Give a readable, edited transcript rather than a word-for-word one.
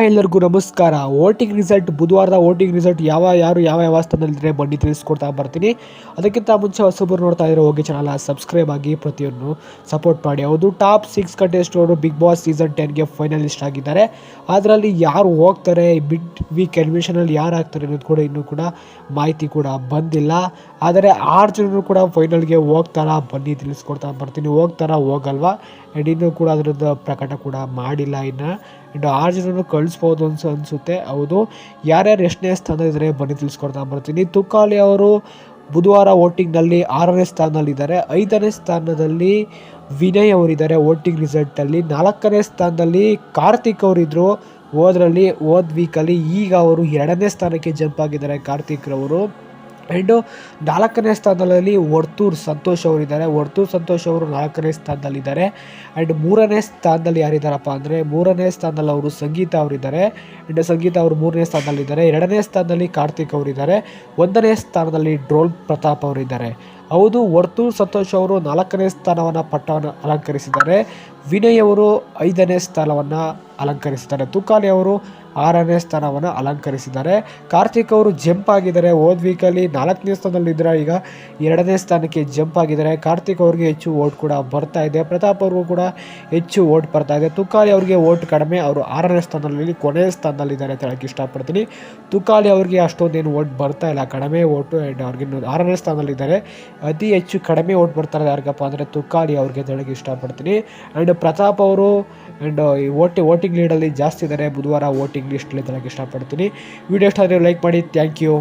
ಎಲ್ಲರಿಗೂ ನಮಸ್ಕಾರ. Voting result ಬುಧವಾರದ voting result ಯಾವ ಸ್ಥಾನದಲ್ಲಿದ್ದರೆ ಬನ್ನಿ ತಿಳಿಸ್ಕೊಡ್ತಾ ಬರ್ತೀನಿ. ಅದಕ್ಕಿಂತ ಮುಂಚೆ ಹೊಸಬರು ನೋಡ್ತಾ ಇದ್ರೆ ಹೋಗಿ ಚಾನಲ್ ಸಬ್ಸ್ಕ್ರೈಬ್ ಆಗಿ ಪ್ರತಿಯೊಂದು ಸಪೋರ್ಟ್ ಮಾಡಿ. ಹೌದು, ಟಾಪ್ 6 ಕಂಟೆಸ್ಟೆಂಟ್ರು ಬಿಗ್ ಬಾಸ್ ಸೀಸನ್ 10ಗೆ ಫೈನಲಿಸ್ಟ್ ಆಗಿದ್ದಾರೆ. ಅದರಲ್ಲಿ ಯಾರು ಹೋಗ್ತಾರೆ, ಮಿಡ್ ವೀಕ್ ಎಲಿಮಿನೇಷನಲ್ಲಿ ಯಾರು ಆಗ್ತಾರೆ ಅನ್ನೋದು ಕೂಡ ಇನ್ನೂ ಕೂಡ ಮಾಹಿತಿ ಕೂಡ ಬಂದಿಲ್ಲ. ಆದರೆ 6 ಜನರು ಕೂಡ ಫೈನಲ್ಗೆ ಹೋಗ್ತಾರಾ ಬನ್ನಿ ತಿಳಿಸ್ಕೊಡ್ತಾ ಬರ್ತೀನಿ. ಹೋಗ್ತಾರಾ ಹೋಗಲ್ವಾ ಆ್ಯಂಡ್ ಇನ್ನೂ ಕೂಡ ಅದರದ್ದು ಪ್ರಕಟ ಕೂಡ ಮಾಡಿಲ್ಲ. ಇನ್ನು 6 ಜನರು ಕಳಿಸ್ಬೋದು ಅನಿಸುತ್ತೆ. ಹೌದು, ಯಾರ್ಯಾರು ಎಷ್ಟನೇ ಸ್ಥಾನದಲ್ಲಿದ್ದಾರೆ ಬನ್ನಿ ತಿಳಿಸ್ಕೊಡ್ತಾ ಬರ್ತೀನಿ. ತುಕಾಲಿ ಅವರು ಬುಧವಾರ ವೋಟಿಂಗ್ನಲ್ಲಿ 6ನೇ ಸ್ಥಾನದಲ್ಲಿದ್ದಾರೆ. 5ನೇ ಸ್ಥಾನದಲ್ಲಿ ವಿನಯ್ ಅವರಿದ್ದಾರೆ. ವೋಟಿಂಗ್ ರಿಸಲ್ಟಲ್ಲಿ 4ನೇ ಸ್ಥಾನದಲ್ಲಿ ಕಾರ್ತಿಕ್ ಅವರಿದ್ದರು ಹೋದ ವೀಕಲ್ಲಿ. ಈಗ ಅವರು 2ನೇ ಸ್ಥಾನಕ್ಕೆ ಜಂಪ್ ಆಗಿದ್ದಾರೆ ಕಾರ್ತಿಕ್ ರವರು. ಆ್ಯಂಡು 4ನೇ ಸ್ಥಾನದಲ್ಲಿ ವರ್ತೂರ್ ಸಂತೋಷ್ ಅವರಿದ್ದಾರೆ. ವರ್ತೂರ್ ಸಂತೋಷ್ ಅವರು 4ನೇ ಸ್ಥಾನದಲ್ಲಿದ್ದಾರೆ. ಆ್ಯಂಡ್ 3ನೇ ಸ್ಥಾನದಲ್ಲಿ ಯಾರಿದ್ದಾರಪ್ಪ ಅಂದರೆ 3ನೇ ಸ್ಥಾನದಲ್ಲಿ ಅವರು ಸಂಗೀತ ಅವರಿದ್ದಾರೆ. ಆ್ಯಂಡ್ ಸಂಗೀತ ಅವರು 3ನೇ ಸ್ಥಾನದಲ್ಲಿದ್ದಾರೆ. 2ನೇ ಸ್ಥಾನದಲ್ಲಿ ಕಾರ್ತಿಕ್ ಅವರಿದ್ದಾರೆ. 1ನೇ ಸ್ಥಾನದಲ್ಲಿ ಡ್ರೋಲ್ ಪ್ರತಾಪ್ ಅವರಿದ್ದಾರೆ. ಹೌದು, ವರ್ತೂರ್ ಸಂತೋಷ್ ಅವರು 4ನೇ ಪಟ್ಟವನ್ನು ಅಲಂಕರಿಸಿದ್ದಾರೆ. ವಿನಯ್ ಅವರು 5ನೇ ಸ್ಥಾನವನ್ನು ಅಲಂಕರಿಸಿದ್ದಾರೆ. ತುಕಾಲಿ ಅವರು 6ನೇ ಸ್ಥಾನವನ್ನು ಅಲಂಕರಿಸಿದ್ದಾರೆ. ಕಾರ್ತಿಕ್ ಅವರು ಜಂಪ್ ಆಗಿದ್ದಾರೆ. ಹೋದ ವೀಕಲ್ಲಿ 4ನೇ ಸ್ಥಾನದಲ್ಲಿದ್ದರೆ ಈಗ 2ನೇ ಸ್ಥಾನಕ್ಕೆ ಜಂಪ್ ಆಗಿದ್ದಾರೆ. ಕಾರ್ತಿಕ್ ಅವ್ರಿಗೆ ಹೆಚ್ಚು ಓಟ್ ಕೂಡ ಬರ್ತಾ ಇದೆ. ಪ್ರತಾಪ್ ಅವ್ರಿಗೂ ಕೂಡ ಹೆಚ್ಚು ಓಟ್ ಬರ್ತಾ ಇದೆ. ತುಕಾಲಿ ಅವ್ರಿಗೆ ಓಟ್ ಕಡಿಮೆ, ಅವರು 6ನೇ ಸ್ಥಾನದಲ್ಲಿ ಕೊನೆಯ ಸ್ಥಾನದಲ್ಲಿದ್ದಾರೆ ಅಂತ ಹೇಳಕ್ಕೆ ಇಷ್ಟಪಡ್ತೀನಿ. ತುಕಾಲಿ ಅವ್ರಿಗೆ ಅಷ್ಟೊಂದೇನು ಓಟ್ ಬರ್ತಾ ಇಲ್ಲ, ಕಡಿಮೆ ಓಟು. ಆ್ಯಂಡ್ ಅವ್ರಿಗೆ 6ನೇ ಸ್ಥಾನದಲ್ಲಿದ್ದಾರೆ. ಅತಿ ಹೆಚ್ಚು ಕಡಿಮೆ ಓಟ್ ಬರ್ತಾರೆ ಯಾರಿಗಪ್ಪ ಅಂದರೆ ತುಕಾಲಿ ಅವ್ರಿಗೆ ಅಂತ ಹೇಳಕ್ಕೆ ಇಷ್ಟಪಡ್ತೀನಿ. ಆ್ಯಂಡ್ ಪ್ರತಾಪ್ ಅವರು ಆ್ಯಂಡ್ ವೋಟಿಂಗ್ ಲೀಡಲ್ಲಿ ಜಾಸ್ತಿ ಇದ್ದಾರೆ ಬುಧವಾರ ವೋಟಿಂಗ್ ಲಿಸ್ಟಲ್ಲಿ ಅಂತ ಹೇಳಕ್ಕೆ ಇಷ್ಟಪಡ್ತೀನಿ. ವಿಡಿಯೋ ಇಷ್ಟ ಆದರೆ ಲೈಕ್ ಮಾಡಿ. Thank you.